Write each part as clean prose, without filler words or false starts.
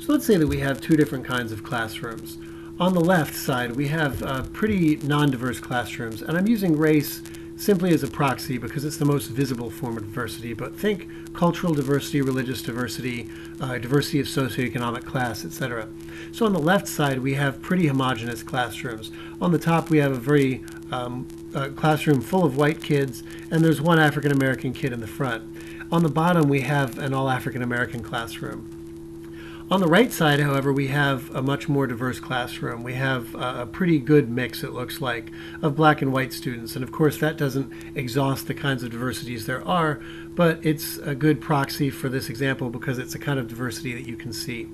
So let's say that we have two different kinds of classrooms. On the left side, we have pretty non-diverse classrooms, and I'm using race simply as a proxy because it's the most visible form of diversity, but think cultural diversity, religious diversity, diversity of socioeconomic class, etc. So on the left side, we have pretty homogeneous classrooms. On the top, we have a very classroom full of white kids, and there's one African American kid in the front. On the bottom, we have an all African American classroom. On the right side, however, we have a much more diverse classroom. We have a pretty good mix, it looks like, of black and white students. And of course, that doesn't exhaust the kinds of diversities there are, but it's a good proxy for this example because it's a kind of diversity that you can see.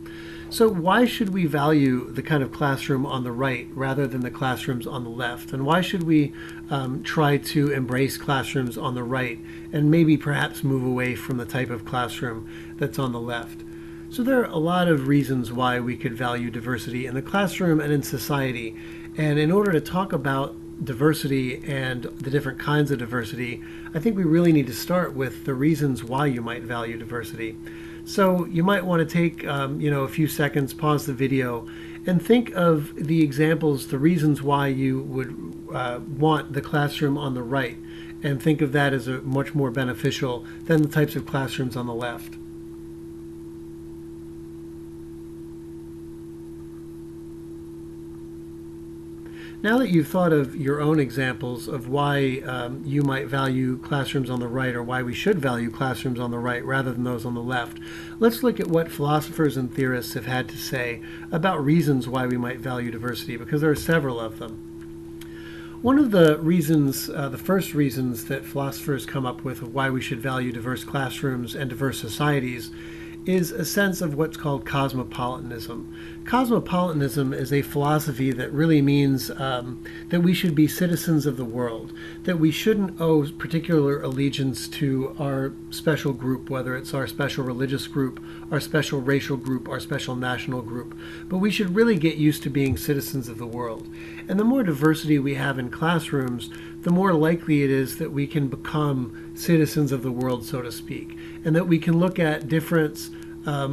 So why should we value the kind of classroom on the right rather than the classrooms on the left? And why should we try to embrace classrooms on the right and maybe perhaps move away from the type of classroom that's on the left? So there are a lot of reasons why we could value diversity in the classroom and in society. And in order to talk about diversity and the different kinds of diversity, I think we really need to start with the reasons why you might value diversity. So you might want to take a few seconds, pause the video, and think of the examples, the reasons why you would want the classroom on the right, and think of that as a much more beneficial than the types of classrooms on the left. Now that you've thought of your own examples of why you might value classrooms on the right, or why we should value classrooms on the right rather than those on the left, let's look at what philosophers and theorists have had to say about reasons why we might value diversity, because there are several of them. One of the reasons, the first reasons that philosophers come up with of why we should value diverse classrooms and diverse societies is a sense of what's called cosmopolitanism. Cosmopolitanism is a philosophy that really means that we should be citizens of the world, that we shouldn't owe particular allegiance to our special group, whether it's our special religious group, our special racial group, our special national group, but we should really get used to being citizens of the world. And the more diversity we have in classrooms, the more likely it is that we can become citizens of the world, so to speak, and that we can look at difference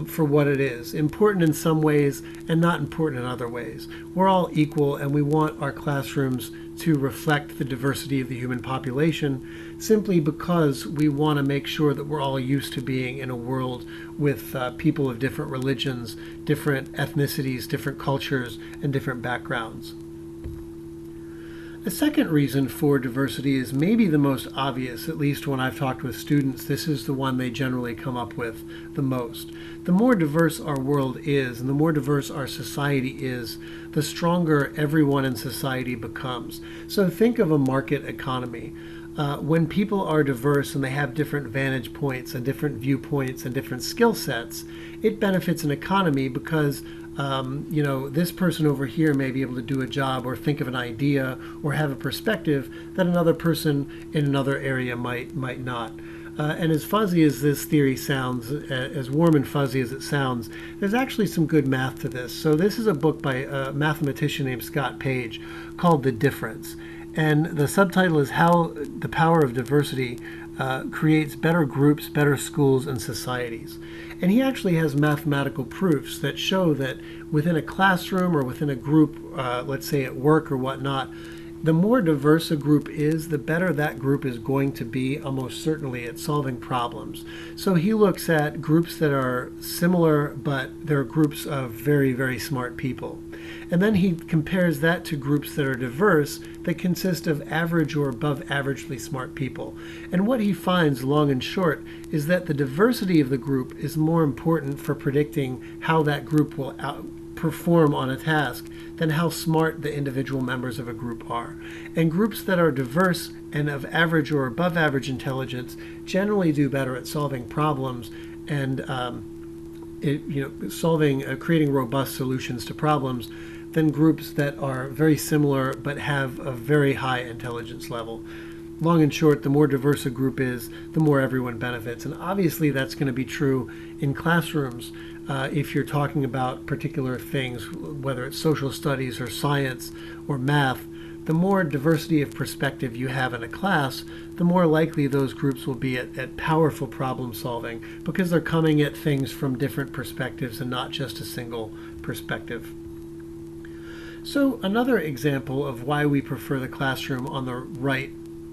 for what it is, important in some ways and not important in other ways. We're all equal, and we want our classrooms to reflect the diversity of the human population simply because we want to make sure that we're all used to being in a world with people of different religions, different ethnicities, different cultures, and different backgrounds. The second reason for diversity is maybe the most obvious, at least when I've talked with students. This is the one they generally come up with the most. The more diverse our world is, and the more diverse our society is, the stronger everyone in society becomes. So think of a market economy. When people are diverse and they have different vantage points and different viewpoints and different skill sets, it benefits an economy because this person over here may be able to do a job or think of an idea or have a perspective that another person in another area might not. And as fuzzy as this theory sounds, as warm and fuzzy as it sounds, there's actually some good math to this. So this is a book by a mathematician named Scott Page called The Difference. And the subtitle is How the Power of Diversity Creates Better Groups, Better Schools, and Societies. And he actually has mathematical proofs that show that within a classroom or within a group, let's say at work or whatnot, the more diverse a group is, the better that group is going to be, almost certainly, at solving problems. So he looks at groups that are similar, but they're groups of very, very smart people. And then he compares that to groups that are diverse, that consist of average or above averagely smart people. And what he finds, long and short, is that the diversity of the group is more important for predicting how that group will perform on a task than how smart the individual members of a group are. And groups that are diverse and of average or above average intelligence generally do better at solving problems and creating robust solutions to problems than groups that are very similar but have a very high intelligence level. Long and short, the more diverse a group is, the more everyone benefits. And obviously that's going to be true in classrooms if you're talking about particular things, whether it's social studies or science or math. the more diversity of perspective you have in a class, the more likely those groups will be at powerful problem solving, because they're coming at things from different perspectives and not just a single perspective. So another example of why we prefer the classroom on the right,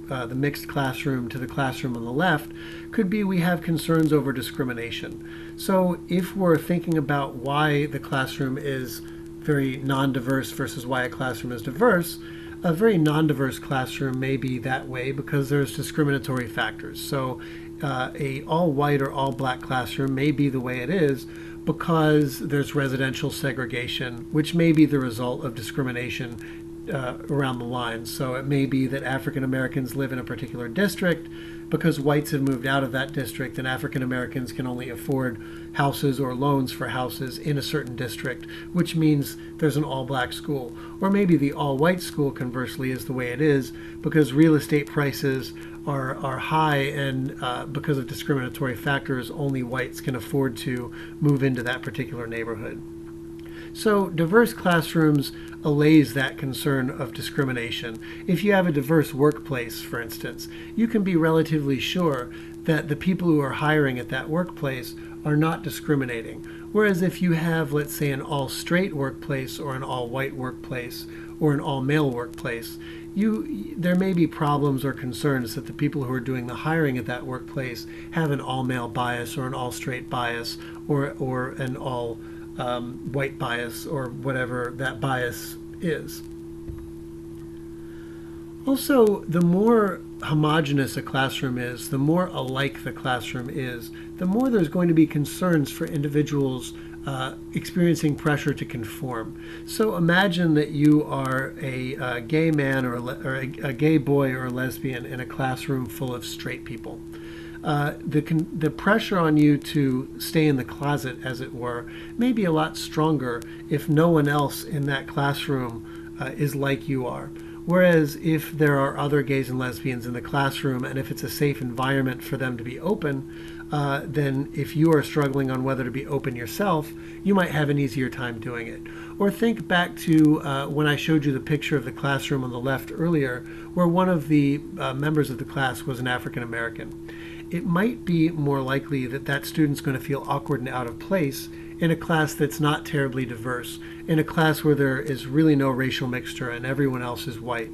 the mixed classroom, to the classroom on the left, could be we have concerns over discrimination. So if we're thinking about why the classroom is very non-diverse versus why a classroom is diverse, a very non-diverse classroom may be that way because there's discriminatory factors. So a all-white or all-black classroom may be the way it is because there's residential segregation, which may be the result of discrimination around the lines. So it may be that African Americans live in a particular district because whites have moved out of that district, and African Americans can only afford houses or loans for houses in a certain district, which means there's an all-black school. Or maybe the all-white school, conversely, is the way it is because real estate prices are high, and because of discriminatory factors, only whites can afford to move into that particular neighborhood. So diverse classrooms allays that concern of discrimination. If you have a diverse workplace, for instance, you can be relatively sure that the people who are hiring at that workplace are not discriminating. Whereas if you have, let's say, an all-straight workplace or an all-white workplace or an all-male workplace, there may be problems or concerns that the people who are doing the hiring at that workplace have an all-male bias or an all-straight bias or an all white bias or whatever that bias is. Also, the more homogeneous a classroom is, the more alike the classroom is, the more there's going to be concerns for individuals experiencing pressure to conform. So imagine that you are a gay man or a gay boy or a lesbian in a classroom full of straight people. The pressure on you to stay in the closet, as it were, may be a lot stronger if no one else in that classroom is like you are. Whereas if there are other gays and lesbians in the classroom, and if it's a safe environment for them to be open, then if you are struggling on whether to be open yourself, you might have an easier time doing it. Or think back to when I showed you the picture of the classroom on the left earlier, where one of the members of the class was an African American. It might be more likely that that student's going to feel awkward and out of place in a class that's not terribly diverse, in a class where there is really no racial mixture and everyone else is white.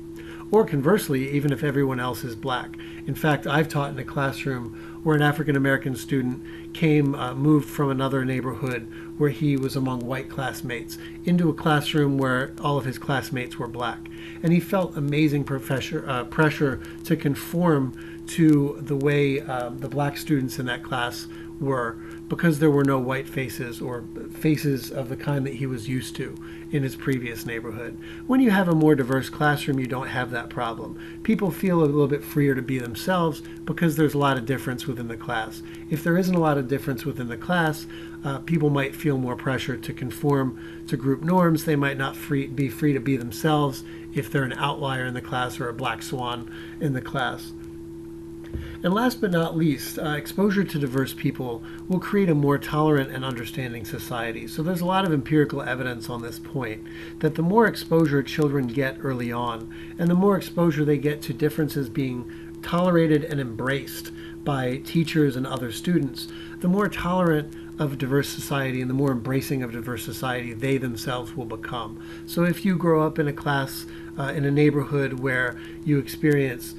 Or conversely, even if everyone else is black. In fact, I've taught in a classroom where an African American student moved from another neighborhood where he was among white classmates into a classroom where all of his classmates were black. And he felt amazing pressure to conform to the way the black students in that class were, because there were no white faces or faces of the kind that he was used to in his previous neighborhood. When you have a more diverse classroom, you don't have that problem. People feel a little bit freer to be themselves because there's a lot of difference within the class. If there isn't a lot of difference within the class, people might feel more pressure to conform to group norms. They might not be free to be themselves if they're an outlier in the class or a black swan in the class. And last but not least, exposure to diverse people will create a more tolerant and understanding society. So there's a lot of empirical evidence on this point, that the more exposure children get early on, and the more exposure they get to differences being tolerated and embraced by teachers and other students, the more tolerant of a diverse society and the more embracing of diverse society they themselves will become. So if you grow up in a class, in a neighborhood where you experience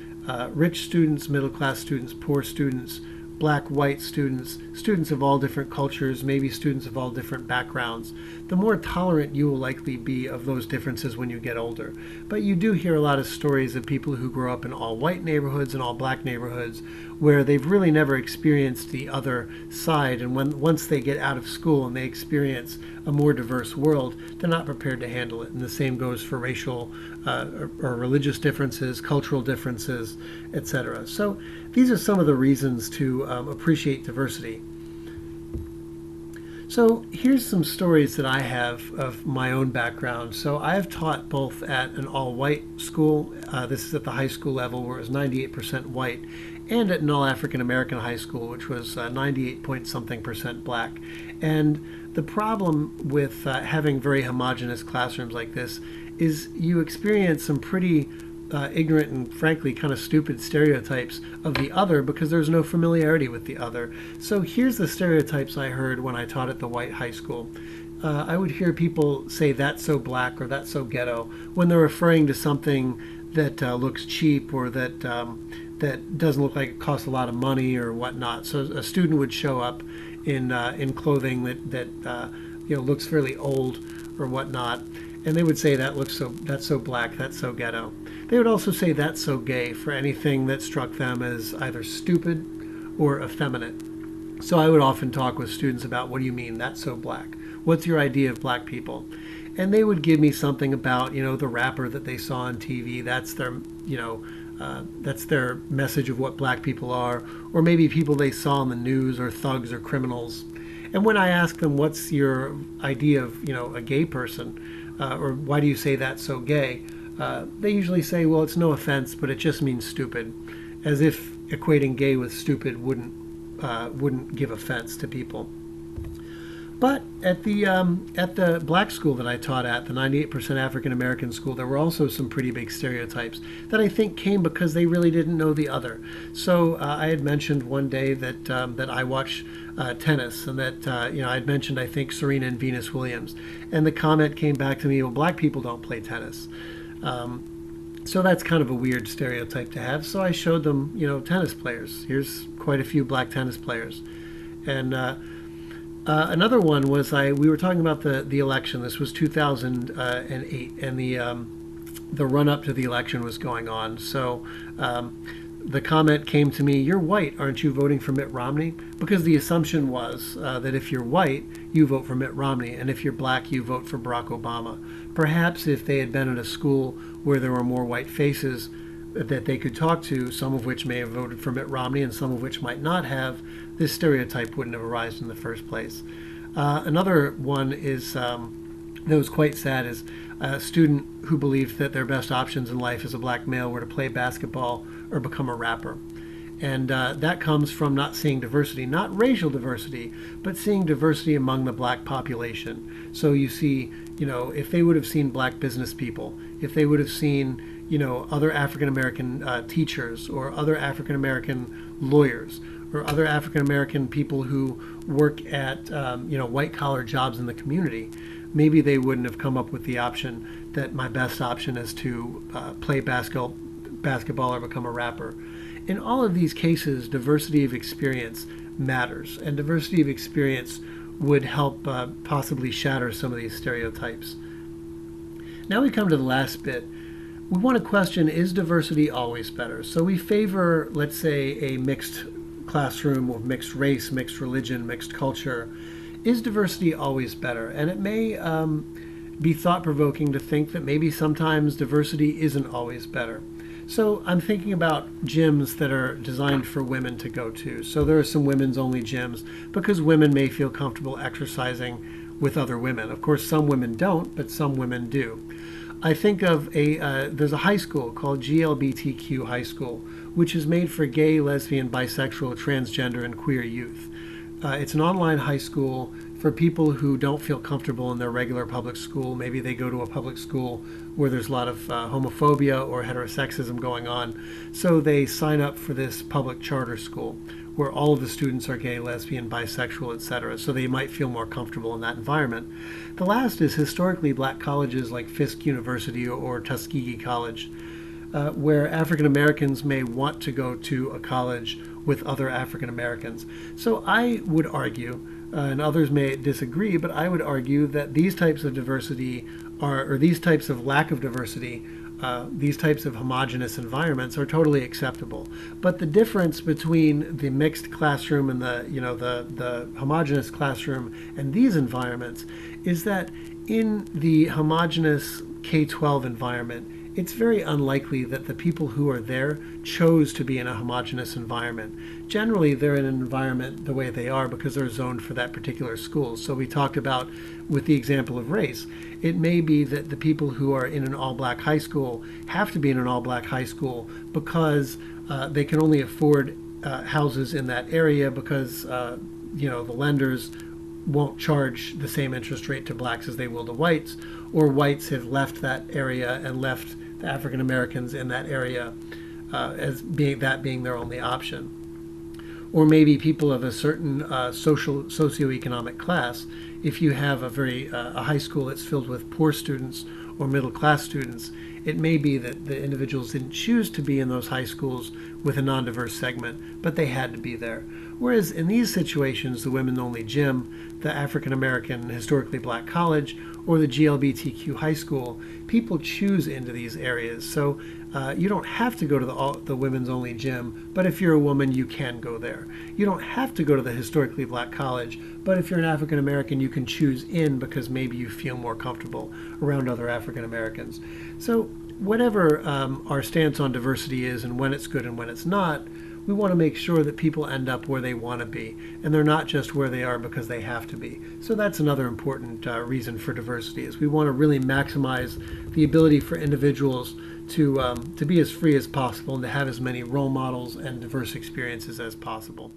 rich students, middle-class students, poor students, black, white students, students of all different cultures, maybe students of all different backgrounds, the more tolerant you will likely be of those differences when you get older. But you do hear a lot of stories of people who grow up in all white neighborhoods and all black neighborhoods where they've really never experienced the other side, and once they get out of school and they experience a more diverse world, they're not prepared to handle it. And the same goes for racial or religious differences, cultural differences, etc. So these are some of the reasons to appreciate diversity. So here's some stories that I have of my own background. So I've taught both at an all-white school, this is at the high school level where it was 98% white, and at an all-African American high school, which was 98-point-something% black. And the problem with having very homogeneous classrooms like this is you experience some pretty ignorant and frankly kind of stupid stereotypes of the other because there's no familiarity with the other. So here's the stereotypes I heard when I taught at the white high school. I would hear people say that's so black or that's so ghetto when they're referring to something that looks cheap or that that doesn't look like it costs a lot of money or whatnot. So a student would show up in clothing that looks fairly old or whatnot, and they would say that's so black, that's so ghetto. They would also say that's so gay for anything that struck them as either stupid or effeminate. So I would often talk with students about, what do you mean that's so black? What's your idea of black people? And they would give me something about, the rapper that they saw on TV. That's their message of what black people are, or maybe people they saw on the news, or thugs or criminals. And when I ask them, what's your idea of, a gay person, or why do you say that's so gay? They usually say, well, it's no offense, but it just means stupid, as if equating gay with stupid wouldn't give offense to people. But at the black school that I taught at, the 98% African American school, there were also some pretty big stereotypes that I think came because they really didn't know the other. So I had mentioned one day that I watch tennis, and that I had mentioned, I think, Serena and Venus Williams, and the comment came back to me, well, black people don't play tennis. So that's kind of a weird stereotype to have. So I showed them, tennis players. Here's quite a few black tennis players, and another one was we were talking about the election. This was 2008, and the run up to the election was going on. So the comment came to me, "You're white, aren't you voting for Mitt Romney?" Because the assumption was that if you're white, you vote for Mitt Romney, and if you're black, you vote for Barack Obama. Perhaps if they had been at a school where there were more white faces that they could talk to, some of which may have voted for Mitt Romney and some of which might not have, this stereotype wouldn't have arisen in the first place. Another one is that was quite sad, is a student who believed that their best options in life as a black male were to play basketball or become a rapper. And that comes from not seeing diversity, not racial diversity, but seeing diversity among the black population. So you see, if they would have seen black business people, if they would have seen, other African American teachers, or other African American lawyers, or other African American people who work at, white collar jobs in the community, maybe they wouldn't have come up with the option that my best option is to play basketball or become a rapper. In all of these cases, diversity of experience matters, and diversity of experience would help possibly shatter some of these stereotypes. Now we come to the last bit. We want to question, is diversity always better? So we favor, let's say, a mixed classroom of mixed race, mixed religion, mixed culture. Is diversity always better? And it may be thought-provoking to think that maybe sometimes diversity isn't always better. So I'm thinking about gyms that are designed for women to go to. So there are some women's only gyms because women may feel comfortable exercising with other women. Of course, some women don't, but some women do. I think of there's a high school called GLBTQ High School, which is made for gay, lesbian, bisexual, transgender, and queer youth. It's an online high school for people who don't feel comfortable in their regular public school. Maybe they go to a public school where there's a lot of homophobia or heterosexism going on. So they sign up for this public charter school where all of the students are gay, lesbian, bisexual, etc. So they might feel more comfortable in that environment. The last is historically black colleges like Fisk University or Tuskegee College, where African Americans may want to go to a college with other African Americans. So I would argue, and others may disagree, but I would argue that these types of diversity or these types of lack of diversity, these types of homogenous environments are totally acceptable. But the difference between the mixed classroom and the homogenous classroom and these environments is that in the homogenous K-12 environment, it's very unlikely that the people who are there chose to be in a homogenous environment. Generally, they're in an environment the way they are because they're zoned for that particular school. So we talked about, with the example of race, it may be that the people who are in an all-black high school have to be in an all-black high school because they can only afford houses in that area because the lenders won't charge the same interest rate to blacks as they will to whites, or whites have left that area and left the African Americans in that area as being their only option. Or maybe people of a certain socioeconomic class. If you have a high school that's filled with poor students or middle class students, it may be that the individuals didn't choose to be in those high schools with a non-diverse segment, but they had to be there. Whereas in these situations, the women-only gym, the African American historically black college, or the GLBTQ high school, people choose into these areas. So you don't have to go to the women's only gym, but if you're a woman, you can go there. You don't have to go to the historically black college, but if you're an African American, you can choose in because maybe you feel more comfortable around other African Americans. So whatever our stance on diversity is and when it's good and when it's not, we want to make sure that people end up where they want to be, and they're not just where they are because they have to be. So that's another important reason for diversity, is we want to really maximize the ability for individuals to be as free as possible and to have as many role models and diverse experiences as possible.